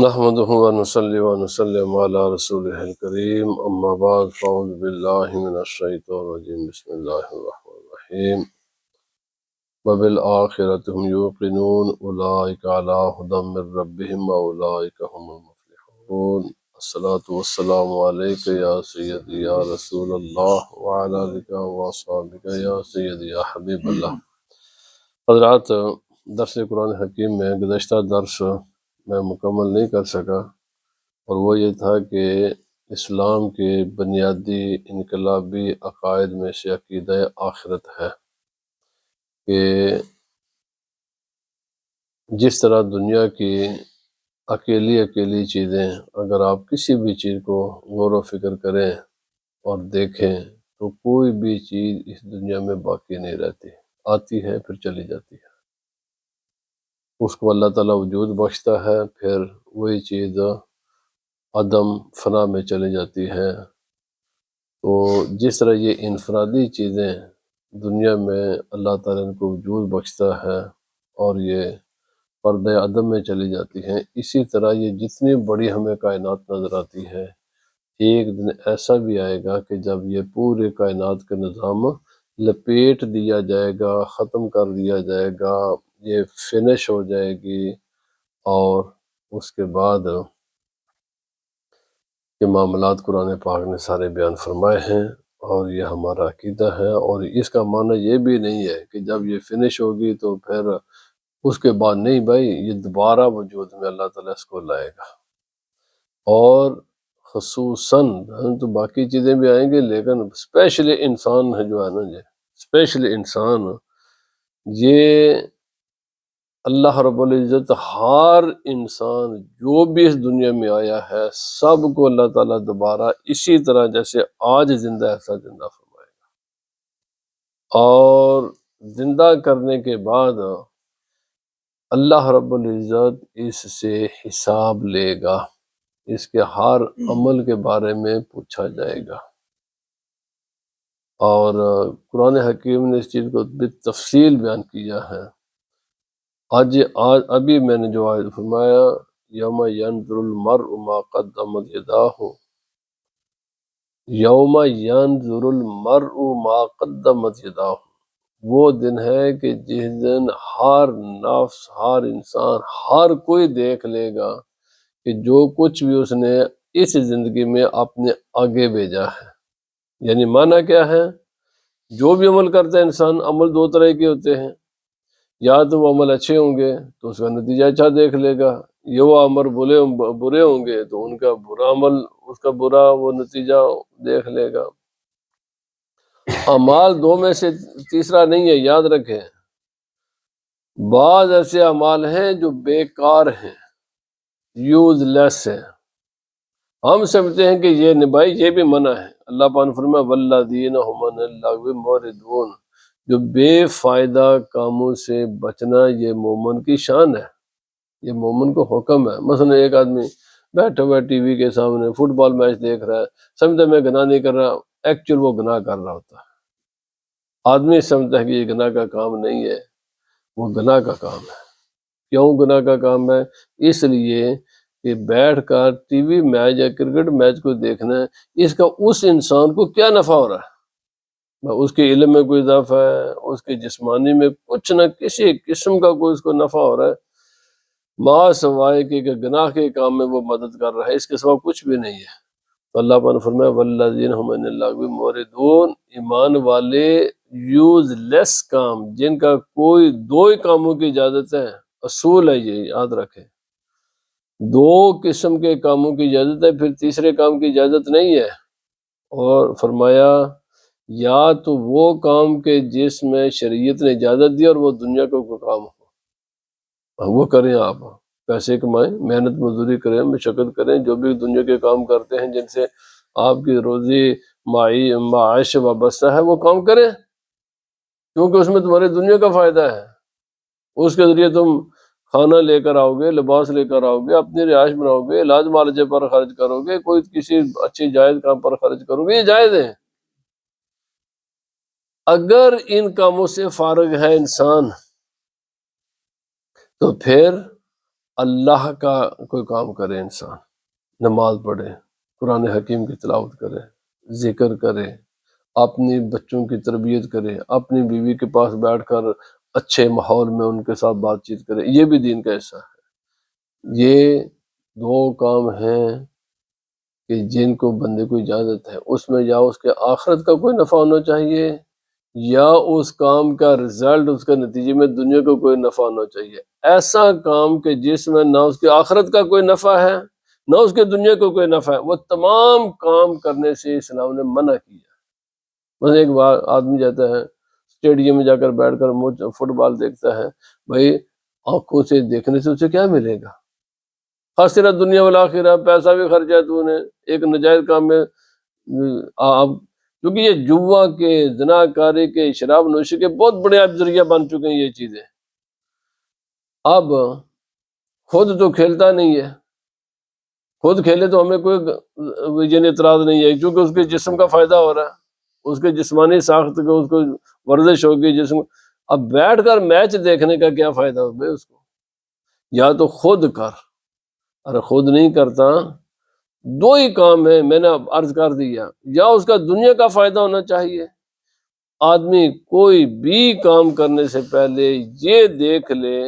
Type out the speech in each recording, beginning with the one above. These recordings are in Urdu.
نحمده ونصلي ونسلم على رسوله الكريم اما بعد فاعوذ بالله من الشيطان الرجيم بسم الله الرحمن الرحيم وبالآخرة هم يوقنون أولئك على هدى من ربهم وأولئك هم المفلحون الصلاة والسلام عليك يا سيدي يا رسول الله وعلى آلك وأصحابك يا سيدي يا حبيب الله۔ حضرات، درس قرآن حکیم میں گزشتہ درس میں مکمل نہیں کر سکا، اور وہ یہ تھا کہ اسلام کے بنیادی انقلابی عقائد میں سے عقیدہ آخرت ہے کہ جس طرح دنیا کی اکیلی چیزیں، اگر آپ کسی بھی چیز کو غور و فکر کریں اور دیکھیں تو کوئی بھی چیز اس دنیا میں باقی نہیں رہتی، آتی ہے پھر چلی جاتی ہے، اس کو اللہ تعالیٰ وجود بخشتا ہے، پھر وہی چیز عدم فنا میں چلی جاتی ہے۔ تو جس طرح یہ انفرادی چیزیں دنیا میں اللہ تعالیٰ ان کو وجود بخشتا ہے اور یہ پردہ عدم میں چلی جاتی ہیں، اسی طرح یہ جتنی بڑی ہمیں کائنات نظر آتی ہے، ایک دن ایسا بھی آئے گا کہ جب یہ پورے کائنات کا نظام لپیٹ دیا جائے گا، ختم کر دیا جائے گا، یہ فنش ہو جائے گی، اور اس کے بعد کے معاملات قرآن پاک نے سارے بیان فرمائے ہیں، اور یہ ہمارا عقیدہ ہے۔ اور اس کا معنی یہ بھی نہیں ہے کہ جب یہ فنش ہوگی تو پھر اس کے بعد نہیں بھائی، یہ دوبارہ وجود میں اللہ تعالیٰ اس کو لائے گا، اور خصوصاً تو باقی چیزیں بھی آئیں گی، لیکن اسپیشلی انسان ہے جو ہے نا جی، اسپیشلی انسان، یہ اللہ رب العزت ہر انسان جو بھی اس دنیا میں آیا ہے سب کو اللہ تعالیٰ دوبارہ اسی طرح جیسے آج زندہ ایسا زندہ فرمائے گا، اور زندہ کرنے کے بعد اللہ رب العزت اس سے حساب لے گا، اس کے ہر عمل کے بارے میں پوچھا جائے گا، اور قرآن حکیم نے اس چیز کو بالتفصیل بیان کیا ہے۔ آج ابھی میں نے جو آیت فرمایا یوم ینظر المرء ما قدمت یداہ، یوم ینظر المرء ما قدمت یداہ، وہ دن ہے کہ جس دن ہر نفس، ہر انسان، ہر کوئی دیکھ لے گا کہ جو کچھ بھی اس نے اس زندگی میں اپنے آگے بھیجا ہے۔ یعنی معنی کیا ہے؟ جو بھی عمل کرتا ہے انسان، عمل دو طرح کے ہوتے ہیں، یا تو وہ عمل اچھے ہوں گے تو اس کا نتیجہ اچھا دیکھ لے گا، یہ وہ عمل برے ہوں گے تو ان کا برا عمل، اس کا برا وہ نتیجہ دیکھ لے گا۔ اعمال دو میں سے تیسرا نہیں ہے، یاد رکھیں۔ بعض ایسے اعمال ہیں جو بیکار ہیں، یوز لیس ہیں، ہم سمجھتے ہیں کہ یہ نبھائی یہ بھی منع ہے۔ اللہ پاک نے فرمایا والذین هم عن اللغو معرضون، جو بے فائدہ کاموں سے بچنا یہ مومن کی شان ہے، یہ مومن کو حکم ہے۔ مثلا ایک آدمی بیٹھا ہوا ٹی وی کے سامنے فٹ بال میچ دیکھ رہا ہے، سمجھتا میں گناہ نہیں کر رہا، ایکچوئل وہ گناہ کر رہا ہوتا ہے۔ آدمی سمجھتا ہے کہ یہ گناہ کا کام نہیں ہے، وہ گناہ کا کام ہے۔ کیوں گناہ کا کام ہے؟ اس لیے کہ بیٹھ کر ٹی وی میچ یا کرکٹ میچ کو دیکھنا ہے، اس کا اس انسان کو کیا نفع ہو رہا ہے؟ اس کے علم میں کوئی اضافہ ہے، اس کے جسمانی میں کچھ نہ کسی قسم کا کوئی اس کو نفع ہو رہا ہے، ما سوائے کہ گناہ کے کام میں وہ مدد کر رہا ہے، اس کے سوا کچھ بھی نہیں ہے۔ تو اللہ پاک نے فرمایا والذین هم عن اللغو معرضون، ایمان والے یوز لیس کام، جن کا کوئی دو ہی کاموں کی اجازت ہے، اصول ہے یہ یاد رکھیں، دو قسم کے کاموں کی اجازت ہے، پھر تیسرے کام کی اجازت نہیں ہے۔ اور فرمایا یا تو وہ کام کے جس میں شریعت نے اجازت دی اور وہ دنیا کا کوئی کام ہو، وہ کریں، آپ پیسے کمائیں، محنت مزدوری کریں، مشقت کریں، جو بھی دنیا کے کام کرتے ہیں جن سے آپ کی روزی معاش وابستہ ہے وہ کام کریں، کیونکہ اس میں تمہاری دنیا کا فائدہ ہے، اس کے ذریعے تم کھانا لے کر آؤ گے، لباس لے کر آؤ گے، اپنی رہائش بناؤ گے، علاج معالجے پر خرچ کرو گے، کوئی کسی اچھی جائز کام پر خرچ کرو گے، یہ جائز ہے۔ اگر ان کاموں سے فارغ ہے انسان تو پھر اللہ کا کوئی کام کرے انسان، نماز پڑھے، قرآن حکیم کی تلاوت کرے، ذکر کرے، اپنی بچوں کی تربیت کرے، اپنی بیوی کے پاس بیٹھ کر اچھے ماحول میں ان کے ساتھ بات چیت کرے، یہ بھی دین کا حصہ ہے۔ یہ دو کام ہیں کہ جن کو بندے کو اجازت ہے، اس میں یا اس کے آخرت کا کوئی نفع ہونا چاہیے یا اس کام کا رزلٹ، اس کے نتیجے میں دنیا کو کوئی نفع ہونا چاہیے۔ ایسا کام کہ جس میں نہ اس کی آخرت کا کوئی نفع ہے نہ اس کے دنیا کو کوئی نفع ہے، وہ تمام کام کرنے سے اسلام نے منع کیا۔ مثلا ایک بار آدمی جاتا ہے اسٹیڈیم میں، جا کر بیٹھ کر فٹ بال دیکھتا ہے، بھائی آنکھوں سے دیکھنے سے اسے کیا ملے گا؟ خاصرا دنیا والآخرہ، پیسہ بھی خرچہ تو نے ایک نجائز کام میں۔ اب کیونکہ یہ جوا کے، زنا کاری کے، شراب نوشی کے بہت بڑے اب ذریعہ بن چکے ہیں یہ چیزیں۔ اب خود تو کھیلتا نہیں ہے، خود کھیلے تو ہمیں کوئی اعتراض نہیں ہے، کیونکہ اس کے جسم کا فائدہ ہو رہا ہے، اس کے جسمانی ساخت کو، اس کو ورزش ہوگی جسم۔ اب بیٹھ کر میچ دیکھنے کا کیا فائدہ ہو بھائی اس کو؟ یا تو خود کر، اگر خود نہیں کرتا، دو ہی کام ہے میں نے عرض کر دیا، یا اس کا دنیا کا فائدہ ہونا چاہیے، آدمی کوئی بھی کام کرنے سے پہلے یہ دیکھ لے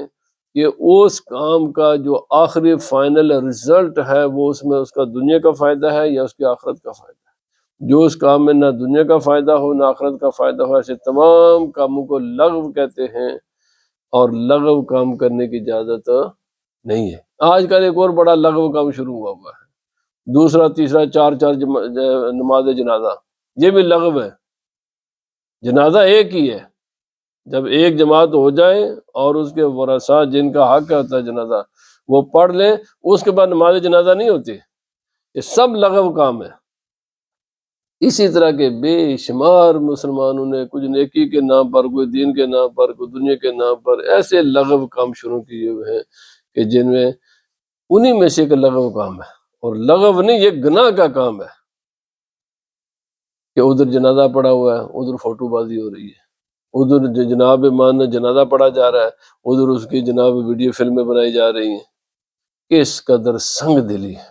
کہ اس کام کا جو آخری فائنل رزلٹ ہے وہ اس میں اس کا دنیا کا فائدہ ہے یا اس کی آخرت کا فائدہ ہے۔ جو اس کام میں نہ دنیا کا فائدہ ہو نہ آخرت کا فائدہ ہو، ایسے تمام کاموں کو لغو کہتے ہیں، اور لغو کام کرنے کی اجازت نہیں ہے۔ آج کل ایک اور بڑا لغو کام شروع ہوا ہے، دوسرا تیسرا چار نماز جنازہ، یہ بھی لغو ہے۔ جنازہ ایک ہی ہے، جب ایک جماعت ہو جائے اور اس کے ورثاء جن کا حق ہوتا ہے جنازہ وہ پڑھ لیں، اس کے بعد نماز جنازہ نہیں ہوتی۔ یہ سب لغو کام ہے۔ اسی طرح کے بے شمار مسلمانوں نے کچھ نیکی کے نام پر، کوئی دین کے نام پر، کوئی دنیا کے نام پر ایسے لغو کام شروع کیے ہوئے ہیں کہ جن میں انہی میں سے ایک لغو کام ہے، اور لغو نہیں، یہ گناہ کا کام ہے کہ ادھر جنازہ پڑا ہوا ہے، ادھر فوٹو بازی ہو رہی ہے، ادھر جناب مان جنازہ پڑھا جا رہا ہے، ادھر اس کی جناب ویڈیو فلمیں بنائی جا رہی ہیں۔ کس قدر سنگ دلی ہے،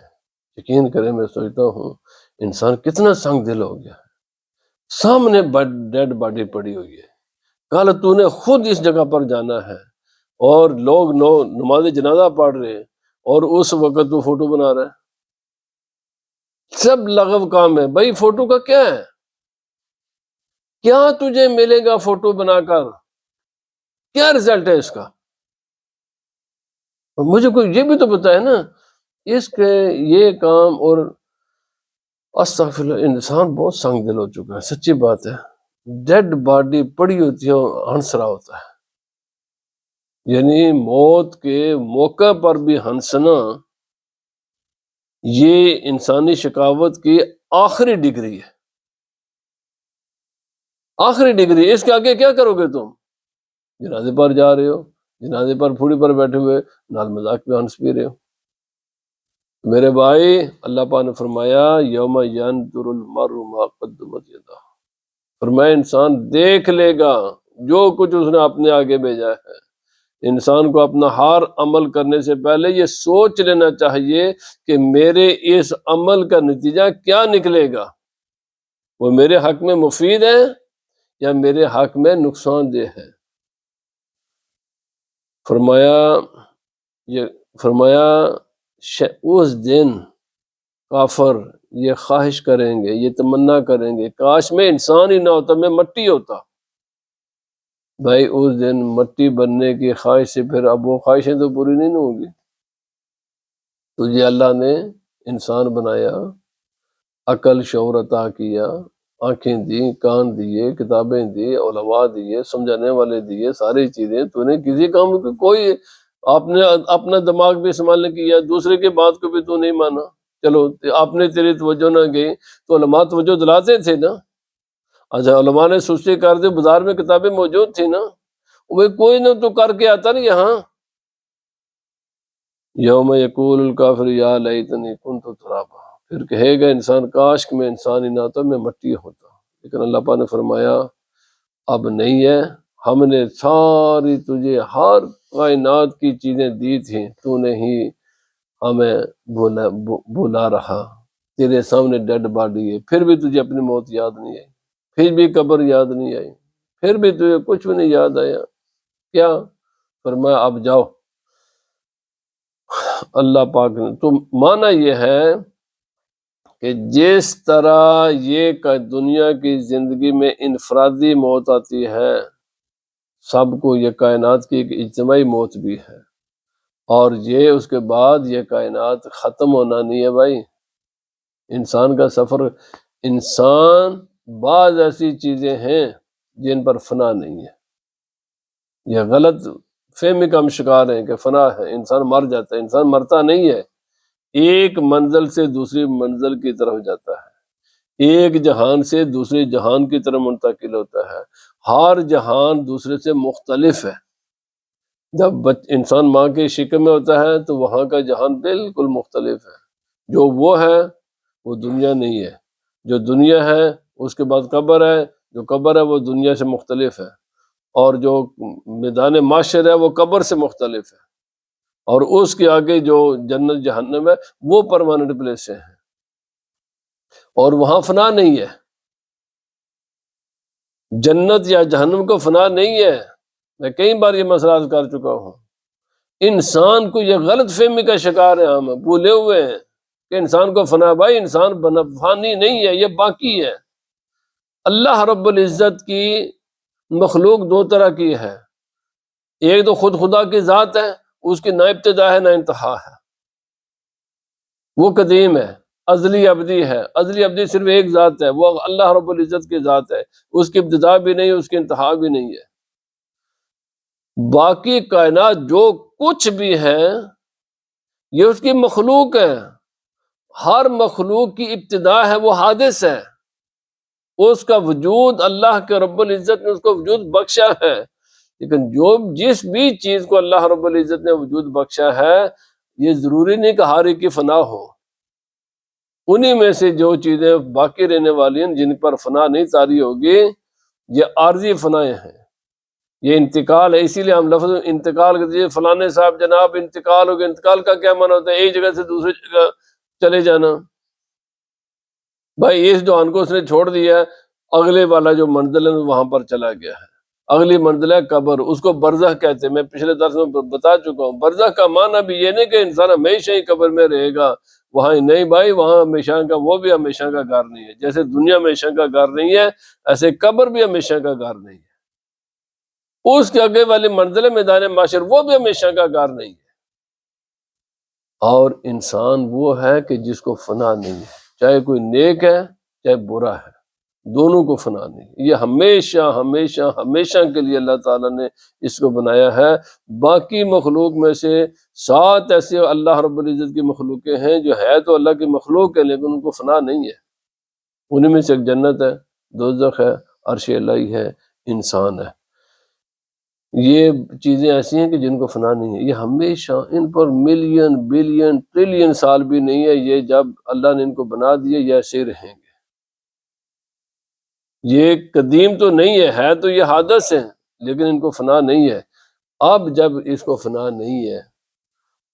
یقین کریں میں سوچتا ہوں انسان کتنا سنگ دل ہو گیا۔ سامنے ڈیڈ باڈی پڑی ہوئی ہے، کل تو نے خود اس جگہ پر جانا ہے اور لوگ نماز جنازہ پڑھ رہے ہیں اور اس وقت تو فوٹو بنا رہا ہے۔ سب لغو کام ہے بھائی۔ فوٹو کا کیا ہے؟ کیا تجھے ملے گا فوٹو بنا کر؟ کیا رزلٹ ہے اس کا؟ مجھے کوئی یہ بھی تو بتائے نا اس کے یہ کام۔ اور استغفر اللہ، انسان بہت سنگ دل ہو چکا ہے، سچی بات ہے۔ ڈیڈ باڈی پڑی ہوتی ہے اور ہنس رہا ہوتا ہے، یعنی موت کے موقع پر بھی ہنسنا، یہ انسانی شقاوت کی آخری ڈگری ہے، آخری ڈگری۔ اس کے آگے کیا کرو گے تم؟ جنازے پر جا رہے ہو، جنازے پر پھوڑی پر بیٹھے ہوئے نال مذاق پہ ہنس بھی رہے ہو۔ میرے بھائی، اللہ پاک نے فرمایا یوم ینظر المرء ما قدمت یدہ، فرمایا انسان دیکھ لے گا جو کچھ اس نے اپنے آگے بھیجا ہے۔ انسان کو اپنا ہر عمل کرنے سے پہلے یہ سوچ لینا چاہیے کہ میرے اس عمل کا نتیجہ کیا نکلے گا، وہ میرے حق میں مفید ہے یا میرے حق میں نقصان دہ ہے۔ فرمایا اس دن کافر یہ خواہش کریں گے، یہ تمنا کریں گے کاش میں انسان ہی نہ ہوتا، میں مٹی ہوتا۔ بھائی اس دن مٹی بننے کی خواہش سے پھر اب وہ خواہشیں تو پوری نہیں ہوں گی۔ تجھے اللہ نے انسان بنایا، عقل شعور عطا کیا، آنکھیں دی، کان دیے، کتابیں دی، علماء دیے، سمجھانے والے دیے، ساری چیزیں۔ تو نے کسی کام کو کوئی آپ نے اپنا دماغ بھی استعمال نہیں کیا، دوسرے کی بات کو بھی تو نہیں مانا۔ چلو آپ نے تیری توجہ نہ گئی تو علماء توجہ دلاتے تھے نا۔ اچھا علماء نے سستی کر دی، بازار میں کتابیں موجود تھی نا، وہ کوئی نہ تو کر کے آتا نا یہاں۔ یوم یقول الکافر یا لیتنی کنت ترابا، پھر کہے گا انسان کاش کہ میں انسان ہی نہ ہوتا، میں مٹی ہوتا۔ لیکن اللہ پاک نے فرمایا اب نہیں ہے، ہم نے ساری تجھے ہر کائنات کی چیزیں دی تھیں تو نے ہی ہمیں بولا رہا، تیرے سامنے ڈیڈ باڈی ہے، پھر بھی تجھے اپنی موت یاد نہیں آئی، پھر بھی قبر یاد نہیں آئی، پھر بھی تجھے کچھ بھی نہیں یاد آیا، کیا؟ فرمایا اب جاؤ۔ اللہ پاک نے تو معنی یہ ہے کہ جس طرح یہ دنیا کی زندگی میں انفرادی موت آتی ہے، سب کو یہ کائنات کی ایک اجتماعی موت بھی ہے، اور یہ اس کے بعد یہ کائنات ختم ہونا نہیں ہے بھائی۔ انسان کا سفر، انسان بعض ایسی چیزیں ہیں جن پر فنا نہیں ہے، یہ غلط فہمی کا ہم شکار ہیں کہ فنا ہے، انسان مر جاتا ہے، انسان مرتا نہیں ہے، ایک منزل سے دوسری منزل کی طرف جاتا ہے، ایک جہان سے دوسرے جہان کی طرف منتقل ہوتا ہے، ہر جہان دوسرے سے مختلف ہے۔ جب انسان ماں کے شکم میں ہوتا ہے تو وہاں کا جہان بالکل مختلف ہے، جو وہ ہے وہ دنیا نہیں ہے، جو دنیا ہے اس کے بعد قبر ہے، جو قبر ہے وہ دنیا سے مختلف ہے، اور جو میدان معاشر ہے وہ قبر سے مختلف ہے، اور اس کے آگے جو جنت جہنم ہے وہ پرماننٹ پلیس ہے، اور وہاں فنا نہیں ہے۔ جنت یا جہنم کو فنا نہیں ہے، میں کئی بار یہ مسئلہ عرض کر چکا ہوں۔ انسان کو یہ غلط فہمی کا شکار ہے، ہم بھولے ہوئے ہیں کہ انسان کو فنا، بھائی انسان فانی نہیں ہے، یہ باقی ہے۔ اللہ رب العزت کی مخلوق دو طرح کی ہے، ایک تو خود خدا کی ذات ہے، اس کی نہ ابتدا ہے نہ انتہا ہے، وہ قدیم ہے، ازلی ابدی ہے۔ ازلی ابدی صرف ایک ذات ہے، وہ اللہ رب العزت کی ذات ہے، اس کی ابتدا بھی نہیں، اس کی انتہا بھی نہیں ہے۔ باقی کائنات جو کچھ بھی ہے یہ اس کی مخلوق ہے، ہر مخلوق کی ابتدا ہے، وہ حادث ہے، اس کا وجود اللہ کے رب العزت نے اس کو وجود بخشا ہے، لیکن جس بھی چیز کو اللہ رب العزت نے وجود بخشا ہے یہ ضروری نہیں کہ ہر ایک کی فنا ہو، انہی میں سے جو چیزیں باقی رہنے والی ہیں جن پر فنا نہیں طاری ہوگی یہ عارضی فنائیں ہیں، یہ انتقال ہے۔ اسی لیے ہم لفظ انتقال کہتے ہیں، فلانے صاحب جناب انتقال ہو گیا۔ انتقال کا کیا معنی ہوتا ہے؟ ایک جگہ سے دوسری جگہ چلے جانا۔ بھائی اس جہان کو اس نے چھوڑ دیا ہے، اگلے والا جو منزل ہے وہاں پر چلا گیا ہے، اگلی منزل ہے قبر، اس کو برزخ کہتے ہیں۔ میں پچھلے درس میں بتا چکا ہوں، برزخ کا معنی بھی یہ نہیں کہ انسان ہمیشہ ہی قبر میں رہے گا، وہاں ہی نہیں بھائی، وہاں ہمیشہ کا، وہ بھی ہمیشہ کا گھر نہیں ہے، جیسے دنیا ہمیشہ کا گھر نہیں ہے ایسے قبر بھی ہمیشہ کا گھر نہیں ہے، اس کے آگے والی منزل میدان معاشر وہ بھی ہمیشہ کا گھر نہیں ہے۔ اور انسان وہ ہے کہ جس کو فنا نہیں ہے، چاہے کوئی نیک ہے چاہے برا ہے، دونوں کو فنا نہیں، یہ ہمیشہ ہمیشہ ہمیشہ کے لیے اللہ تعالیٰ نے اس کو بنایا ہے۔ باقی مخلوق میں سے 7 ایسے اللہ رب العزت کی مخلوقیں ہیں جو ہے تو اللہ کی مخلوق ہے لیکن ان کو فنا نہیں ہے، انہیں میں سے ایک جنت ہے، دوزخ ہے، عرش الہی ہے، انسان ہے۔ یہ چیزیں ایسی ہیں کہ جن کو فنا نہیں ہے، یہ ہمیشہ، ان پر ملین بلین ٹریلین سال بھی نہیں ہے، یہ جب اللہ نے ان کو بنا دیے یہ ایسے ہی رہیں گے، یہ قدیم تو نہیں ہے تو یہ حادث ہیں لیکن ان کو فنا نہیں ہے۔ اب جب اس کو فنا نہیں ہے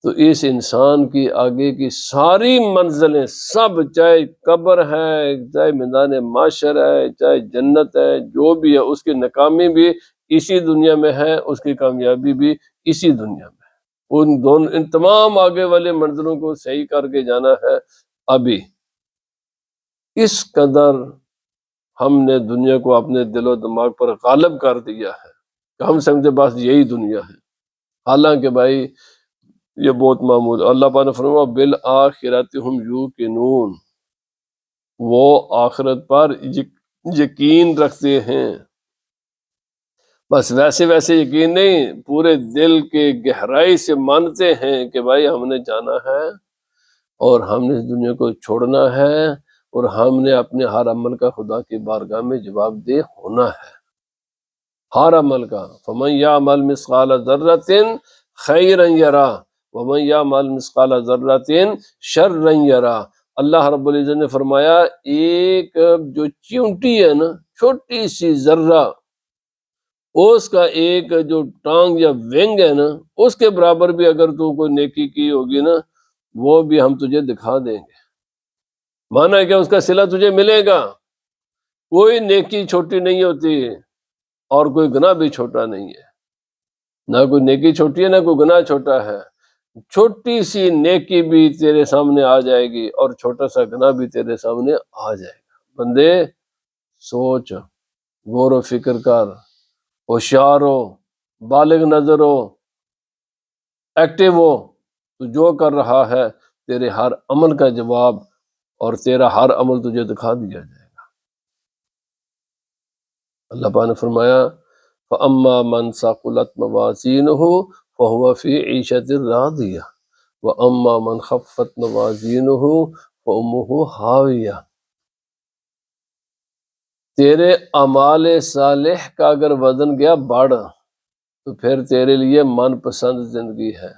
تو اس انسان کی آگے کی ساری منزلیں سب، چاہے قبر ہے، چاہے میدان معاشر ہے، چاہے جنت ہے، جو بھی ہے، اس کی ناکامی بھی اسی دنیا میں ہے، اس کی کامیابی بھی اسی دنیا میں ہے۔ ان تمام آگے والے منزلوں کو صحیح کر کے جانا ہے۔ ابھی اس قدر ہم نے دنیا کو اپنے دل و دماغ پر غالب کر دیا ہے کہ ہم سمجھتے بس یہی دنیا ہے، حالانکہ بھائی یہ بہت معمول۔ اللہ پاک نے فرمایا بالآخرۃ ہم یوقنون، وہ آخرت پر یقین رکھتے ہیں، بس ویسے ویسے یقین نہیں، پورے دل کے گہرائی سے مانتے ہیں کہ بھائی ہم نے جانا ہے اور ہم نے اس دنیا کو چھوڑنا ہے، اور ہم نے اپنے ہر عمل کا خدا کی بارگاہ میں جواب دہ ہونا ہے، ہر عمل کا۔ فمن یعمل مثقال ذرۃ خیرا یرہ ومن یعمل مثقال ذرۃ شرا یرہ۔ اللہ رب العزت نے فرمایا ایک جو چیونٹی ہے نا، چھوٹی سی ذرہ، اس کا ایک جو ٹانگ یا ونگ ہے نا، اس کے برابر بھی اگر تو کوئی نیکی کی ہوگی نا، وہ بھی ہم تجھے دکھا دیں گے۔ مانا ہے کہ اس کا صلہ تجھے ملے گا۔ کوئی نیکی چھوٹی نہیں ہوتی اور کوئی گناہ بھی چھوٹا نہیں ہے، نہ کوئی نیکی چھوٹی ہے نہ کوئی گناہ چھوٹا ہے۔ چھوٹی سی نیکی بھی تیرے سامنے آ جائے گی اور چھوٹا سا گناہ بھی تیرے سامنے آ جائے گا۔ بندے سوچ، غور و فکر کر، ہوشیار ہو، بالغ نظر ہو، ایکٹیو ہو، تو جو کر رہا ہے تیرے ہر عمل کا جواب اور تیرا ہر عمل تجھے دکھا دیا جائے گا۔ اللہ پاک نے فرمایا فَأَمَّا مَنْ ثَقُلَتْ مَوَازِينُهُ فَهُوَ فِي عِيشَةٍ رَاضِيَةٍ وَأَمَّا مَنْ خَفَّتْ مَوَازِينُهُ فَأُمُّهُ هَاوِيَةٌ۔ تیرے اعمال صالح کا اگر وزن گیا بڑھ تو پھر تیرے لیے من پسند زندگی ہے،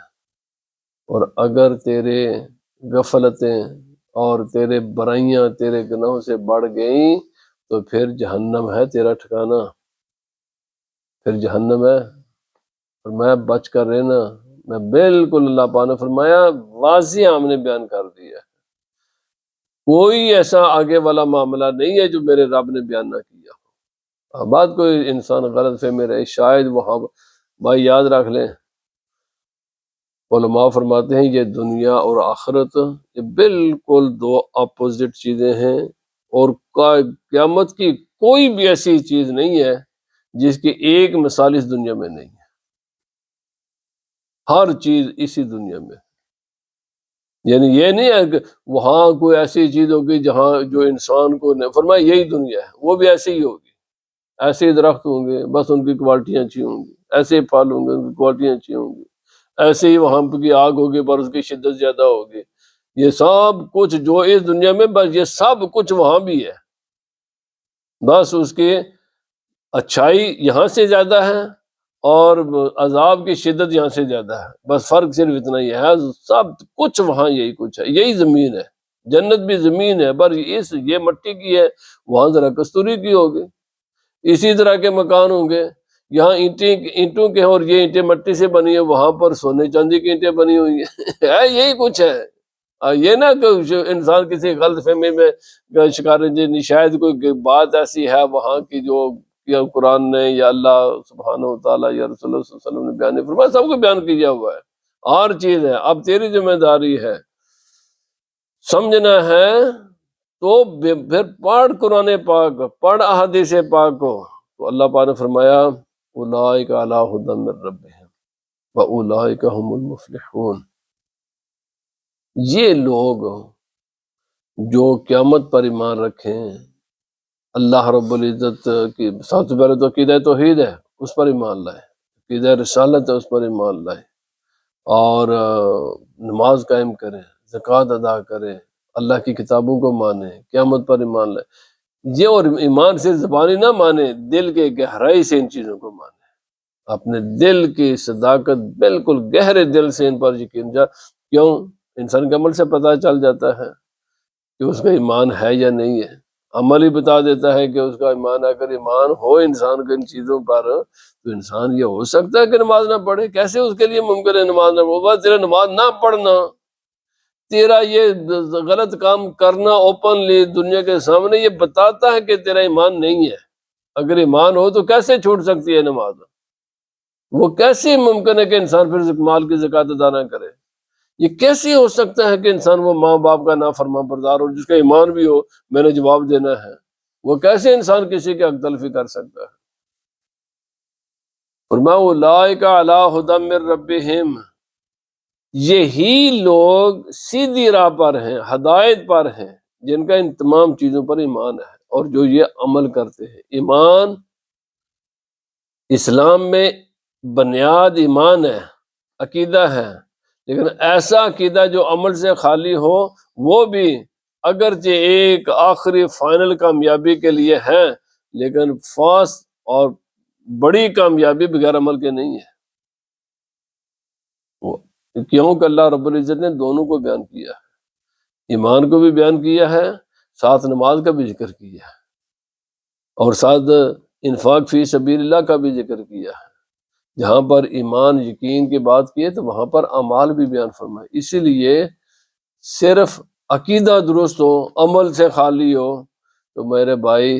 اور اگر تیرے غفلتیں اور تیرے برائیاں تیرے گناہوں سے بڑھ گئیں تو پھر جہنم ہے تیرا ٹھکانہ، پھر جہنم ہے۔ اور میں بچ کر رہنا، میں بالکل، اللہ پاک نے فرمایا واضح ہم نے بیان کر دیا، کوئی ایسا آگے والا معاملہ نہیں ہے جو میرے رب نے بیان نہ کیا ہو۔ بات کوئی انسان غلط فہمی رہے، شاید وہاں بھائی یاد رکھ لیں، علماء فرماتے ہیں یہ دنیا اور آخرت یہ بالکل دو اپوزٹ چیزیں ہیں، اور قیامت کی کوئی بھی ایسی چیز نہیں ہے جس کی ایک مثال اس دنیا میں نہیں ہے، ہر چیز اسی دنیا میں۔ یعنی یہ نہیں ہے کہ وہاں کوئی ایسی چیز ہوگی جہاں جو انسان کو نہیں، فرمایا یہی دنیا ہے، وہ بھی ایسے ہی ہوگی، ایسے ہی درخت ہوں گے بس ان کی کوالٹیاں اچھی ہوں گی، ایسے ہی پھل ہوں گے ان کی کوالٹیاں اچھی ہوں گی، ایسے ہی وہاں کی آگ ہوگی پر اس کی شدت زیادہ ہوگی۔ یہ سب کچھ جو اس دنیا میں، بس یہ سب کچھ وہاں بھی ہے، بس اس کی اچھائی یہاں سے زیادہ ہے اور عذاب کی شدت یہاں سے زیادہ ہے، بس فرق صرف اتنا ہی ہے، سب کچھ وہاں یہی کچھ ہے، یہی زمین ہے، جنت بھی زمین ہے پر یہ مٹی کی ہے، وہاں ذرا کستوری کی ہوگی۔ اسی طرح کے مکان ہوں گے، یہاں اینٹوں کے اور یہ اینٹیں مٹی سے بنی ہیں، وہاں پر سونے چاندی کی اینٹیں بنی ہوئی ہیں یہی کچھ ہے۔ یہ نہ کہ انسان کسی غلط فہمی میں شکار ہے، شاید کوئی بات ایسی ہے وہاں کی جو یا قرآن نے یا اللہ سبحانہ و تعالیٰ یا رسول اللہ صلی اللہ علیہ وسلم نے بیان نہیں فرمایا، سب کو بیان کیا ہوا ہے، ہر چیز ہے۔ اب تیری ذمہ داری ہے، سمجھنا ہے تو پھر پڑھ قرآن پاک، پڑھ احادیث پاک کو۔ تو اللہ پاک نے فرمایا اولئک علی ھدی من ربہم واولئک ھم المفلحون۔ یہ لوگ جو قیامت پر ایمان رکھیں، اللہ رب العزت کی سب سے پہلے تو عقیدہ توحید ہے، اس پر ایمان لائے، عقیدہ رسالت ہے اس پر ایمان لائے، اور نماز قائم کریں، زکوٰۃ ادا کریں، اللہ کی کتابوں کو مانیں، قیامت پر ایمان لائے۔ یہ اور ایمان سے زبانی نہ مانے، دل کے گہرائی سے ان چیزوں کو مانے، اپنے دل کی صداقت بالکل گہرے دل سے ان پر یقین کیوں؟ انسان کے عمل سے پتہ چل جاتا ہے کہ اس کا ایمان ہے یا نہیں ہے، عمل ہی بتا دیتا ہے کہ اس کا ایمان ہے۔ اگر ایمان ہو انسان کو ان چیزوں پر تو انسان یہ ہو سکتا ہے کہ نماز نہ پڑھے، کیسے اس کے لیے ممکن ہے نماز نہ پڑھے؟ بس تیرا نماز نہ پڑھنا، تیرا یہ غلط کام کرنا اوپنلی دنیا کے سامنے، یہ بتاتا ہے کہ تیرا ایمان نہیں ہے۔ اگر ایمان ہو تو کیسے چھوٹ سکتی ہے نماز؟ وہ کیسے ممکن ہے کہ انسان پھر مال کی زکوٰۃ ادا نہ کرے؟ یہ کیسے ہو سکتا ہے کہ انسان وہ ماں باپ کا نافرمان بردار ہو، جس کا ایمان بھی ہو میں نے جواب دینا ہے؟ وہ کیسے انسان کسی کی حق تلفی کر سکتا ہے؟ فرمایا اولئک علی ھدی من ربہم، یہی لوگ سیدھی راہ پر ہیں، ہدایت پر ہیں، جن کا ان تمام چیزوں پر ایمان ہے اور جو یہ عمل کرتے ہیں۔ ایمان اسلام میں بنیاد ایمان ہے، عقیدہ ہے، لیکن ایسا عقیدہ جو عمل سے خالی ہو، وہ بھی اگرچہ ایک آخری فائنل کامیابی کے لیے ہے، لیکن فاسٹ اور بڑی کامیابی بغیر عمل کے نہیں ہے۔ کیوں کہ اللہ رب العزت نے دونوں کو بیان کیا ہے، ایمان کو بھی بیان کیا ہے، ساتھ نماز کا بھی ذکر کیا ہے، اور ساتھ انفاق فی سبیل اللہ کا بھی ذکر کیا ہے، جہاں پر ایمان یقین کی بات کی ہے تو وہاں پر اعمال بھی بیان فرمائے۔ اسی لیے صرف عقیدہ درست ہو، عمل سے خالی ہو تو میرے بھائی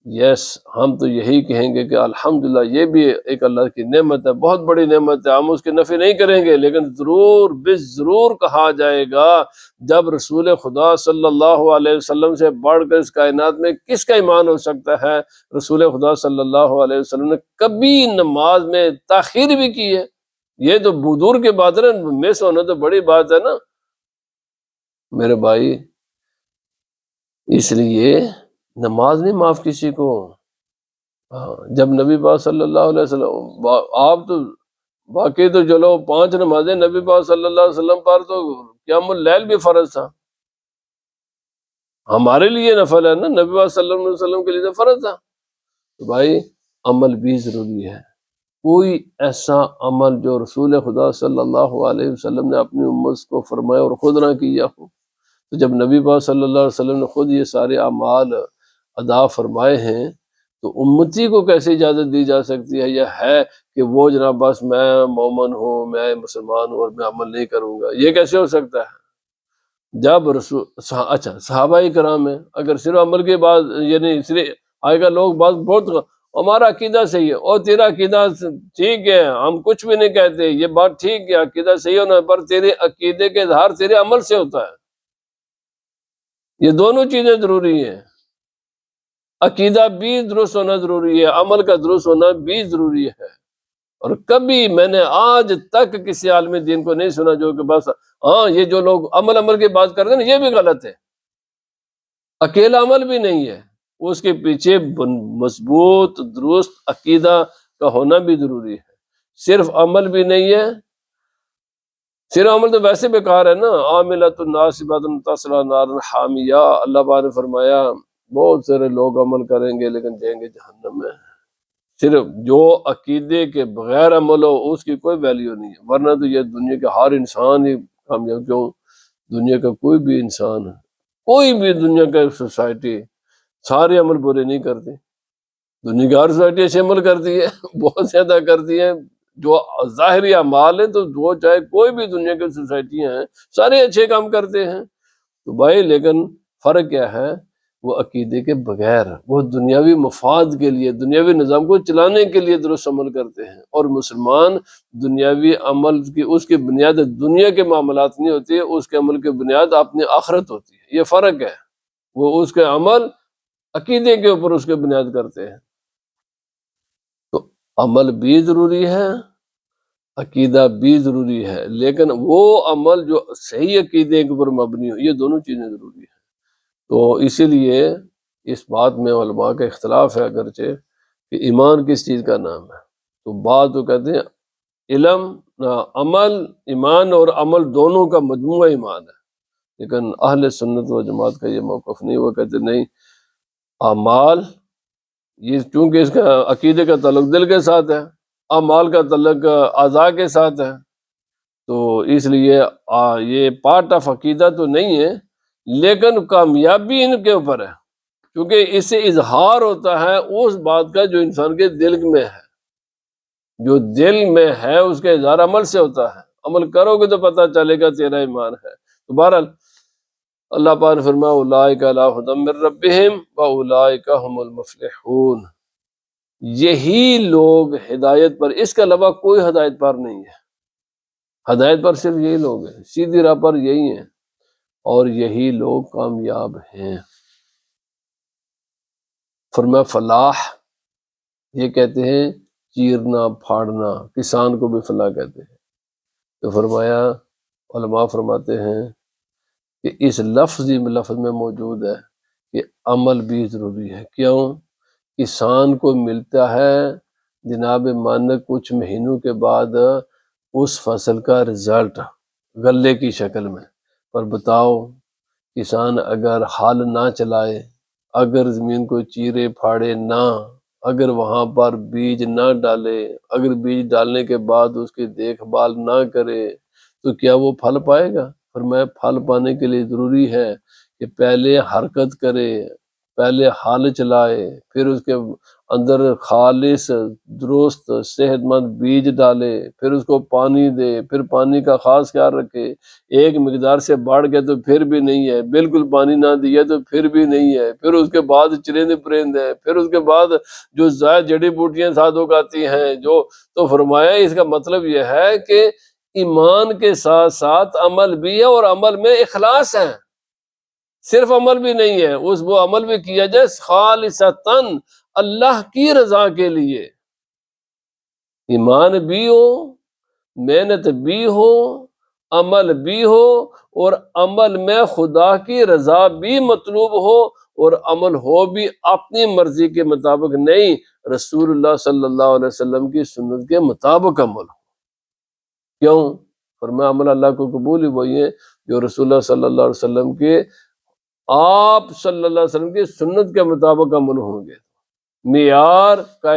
یس ہم تو یہی کہیں گے کہ الحمدللہ یہ بھی ایک اللہ کی نعمت ہے، بہت بڑی نعمت ہے، ہم اس کی نفی نہیں کریں گے، لیکن ضرور ضرور کہا جائے گا جب رسول خدا صلی اللہ علیہ وسلم سے بڑھ کر اس کائنات میں کس کا ایمان ہو سکتا ہے؟ رسول خدا صلی اللہ علیہ وسلم نے کبھی نماز میں تاخیر بھی کی ہے؟ یہ تو بدور کے بات ہے نا، مس ہونا تو بڑی بات ہے نا میرے بھائی۔ اس لیے نماز نہیں معاف کسی کو۔ جب نبی پاک صلی اللہ علیہ وسلم آپ تو باقی تو چلو 5 نمازیں، نبی پاک صلی اللہ علیہ وسلم پر تو قیام اللیل بھی فرض تھا، ہمارے لیے نفل ہے نا، نبی پاک صلی اللہ علیہ وسلم کے لیے تو فرض تھا۔ تو بھائی عمل بھی ضروری ہے، کوئی ایسا عمل جو رسول خدا صلی اللہ علیہ وسلم نے اپنی امت کو فرمایا اور خود نہ کیا ہو، تو جب نبی پاک صلی اللہ علیہ وسلم نے خود یہ سارے اعمال ادا فرمائے ہیں تو امتی کو کیسے اجازت دی جا سکتی ہے یہ ہے کہ وہ جناب بس میں مومن ہوں، میں مسلمان ہوں اور میں عمل نہیں کروں گا؟ یہ کیسے ہو سکتا ہے؟ جب رسول اچھا صحابہ کرام ہیں، اگر صرف عمل کے بعد یعنی صرف آئے گا لوگ بات بہت ہمارا عقیدہ صحیح ہے اور تیرا عقیدہ ٹھیک ہے، ہم کچھ بھی نہیں کہتے، یہ بات ٹھیک ہے عقیدہ صحیح ہونا، پر تیرے عقیدے کے اظہار تیرے عمل سے ہوتا ہے، یہ دونوں چیزیں ضروری ہیں، عقیدہ بھی درست ہونا ضروری ہے، عمل کا درست ہونا بھی ضروری ہے۔ اور کبھی میں نے آج تک کسی عالم دین کو نہیں سنا جو کہ بس ہاں یہ جو لوگ عمل کی بات کرتے ہیں نا یہ بھی غلط ہے، اکیلا عمل بھی نہیں ہے، اس کے پیچھے مضبوط درست عقیدہ کا ہونا بھی ضروری ہے، صرف عمل بھی نہیں ہے، صرف عمل تو ویسے بیکار ہے نا، عاملۃ ناصبۃ تصلیٰ نارا حامیہ، اللہ پاک نے فرمایا بہت سارے لوگ عمل کریں گے لیکن جائیں گے جہنم میں، صرف جو عقیدے کے بغیر عمل ہو اس کی کوئی ویلیو نہیں ہے، ورنہ تو یہ دنیا کے ہر انسان ہی کامیاب، کیوں دنیا کا کوئی بھی انسان ہے، کوئی بھی دنیا کا سوسائٹی سارے عمل برے نہیں کرتے، دنیا کی ہر سوسائٹی ایسے عمل کرتی ہے بہت زیادہ کرتی ہے، جو ظاہری اعمال ہیں تو وہ چاہے کوئی بھی دنیا کی سوسائٹیاں ہیں سارے اچھے کام کرتے ہیں، تو بھائی لیکن فرق کیا ہے؟ وہ عقیدے کے بغیر، وہ دنیاوی مفاد کے لیے، دنیاوی نظام کو چلانے کے لیے درست عمل کرتے ہیں، اور مسلمان دنیاوی عمل کی اس کی بنیاد دنیا کے معاملات نہیں ہوتی ہے، اس کے عمل کی بنیاد اپنی آخرت ہوتی ہے، یہ فرق ہے، وہ اس کے عمل عقیدے کے اوپر اس کے بنیاد کرتے ہیں۔ تو عمل بھی ضروری ہے، عقیدہ بھی ضروری ہے، لیکن وہ عمل جو صحیح عقیدے کے اوپر مبنی ہو، یہ دونوں چیزیں ضروری ہیں۔ تو اسی لیے اس بات میں علماء کا اختلاف ہے اگرچہ کہ ایمان کس چیز کا نام ہے، تو بعض تو کہتے ہیں علم عمل، ایمان اور عمل دونوں کا مجموعہ ایمان ہے، لیکن اہل سنت و جماعت کا یہ موقف نہیں، وہ کہتے نہیں، اعمال یہ چونکہ اس کا عقیدے کا تعلق دل کے ساتھ ہے، اعمال کا تعلق اعضاء کے ساتھ ہے، تو اس لیے یہ پارٹ آف عقیدہ تو نہیں ہے، لیکن کامیابی ان کے اوپر ہے، کیونکہ اس سے اظہار ہوتا ہے اس بات کا جو انسان کے دل میں ہے، جو دل میں ہے اس کا اظہار عمل سے ہوتا ہے، عمل کرو گے تو پتہ چلے گا تیرا ایمان ہے۔ تو بہرحال اللہ پاک نے فرمایا اولئک علی ھدی من ربہم واولئک ھم المفلحون، یہی لوگ ہدایت پر، اس کے علاوہ کوئی ہدایت پر نہیں ہے، ہدایت پر صرف یہی لوگ ہیں، سیدھی راہ پر یہی ہیں، اور یہی لوگ کامیاب ہیں۔ فرمایا فلاح یہ کہتے ہیں چیرنا پھاڑنا، کسان کو بھی فلاح کہتے ہیں، تو فرمایا علماء فرماتے ہیں کہ اس لفظ میں موجود ہے کہ عمل بھی ضروری ہے، کیوں؟ کسان کو ملتا ہے جناب مان کچھ مہینوں کے بعد اس فصل کا رزلٹ غلے کی شکل میں، پر بتاؤ کسان اگر ہل نہ چلائے، اگر زمین کو چیرے پھاڑے نہ، اگر وہاں پر بیج نہ ڈالے، اگر بیج ڈالنے کے بعد اس کی دیکھ بھال نہ کرے تو کیا وہ پھل پائے گا؟ فرمایا پھل پانے کے لیے ضروری ہے کہ پہلے حرکت کرے، پہلے حال چلائے، پھر اس کے اندر خالص درست صحت مند بیج ڈالے، پھر اس کو پانی دے، پھر پانی کا خاص خیال رکھے، ایک مقدار سے بڑھ گیا تو پھر بھی نہیں ہے، بالکل پانی نہ دیا تو پھر بھی نہیں ہے، پھر اس کے بعد چرند پرند ہے، پھر اس کے بعد جو زائد جڑی بوٹیاں ساتھ اگاتی ہیں جو، تو فرمایا اس کا مطلب یہ ہے کہ ایمان کے ساتھ ساتھ عمل بھی ہے، اور عمل میں اخلاص ہے، صرف عمل بھی نہیں ہے، وہ عمل بھی کیا جائے خالصتاً اللہ کی رضا کے لیے، ایمان بھی ہو، محنت بھی ہو، عمل بھی ہو، اور عمل میں خدا کی رضا بھی مطلوب ہو، اور عمل ہو بھی اپنی مرضی کے مطابق نہیں، رسول اللہ صلی اللہ علیہ وسلم کی سنت کے مطابق عمل ہو۔ کیوں؟ فرمایا عمل اللہ کو قبول ہی وہی ہے جو رسول اللہ صلی اللہ علیہ وسلم کے، آپ صلی اللہ علیہ وسلم کی سنت کے مطابق عمل ہوں گے۔ معیار کا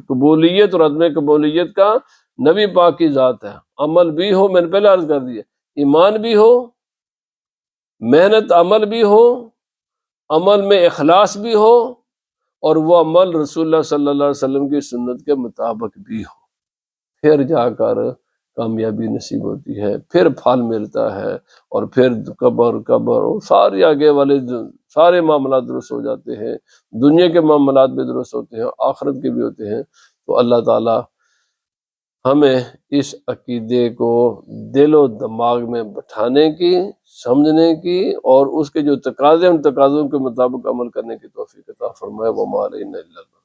قبولیت اور عدم قبولیت کا نبی پاک کی ذات ہے، عمل بھی ہو، میں نے پہلے عرض کر دیا، ایمان بھی ہو، محنت عمل بھی ہو، عمل میں اخلاص بھی ہو، اور وہ عمل رسول اللہ صلی اللہ علیہ وسلم کی سنت کے مطابق بھی ہو، پھر جا کر کامیابی نصیب ہوتی ہے، پھر پھل ملتا ہے، اور پھر قبر سارے آگے والے سارے معاملات درست ہو جاتے ہیں، دنیا کے معاملات بھی درست ہوتے ہیں، آخرت کے بھی ہوتے ہیں۔ تو اللہ تعالی ہمیں اس عقیدے کو دل و دماغ میں بٹھانے کی، سمجھنے کی، اور اس کے جو تقاضے ان تقاضوں کے مطابق عمل کرنے کی توفیق عطا فرمائے۔ وما علینا الا البلاغ۔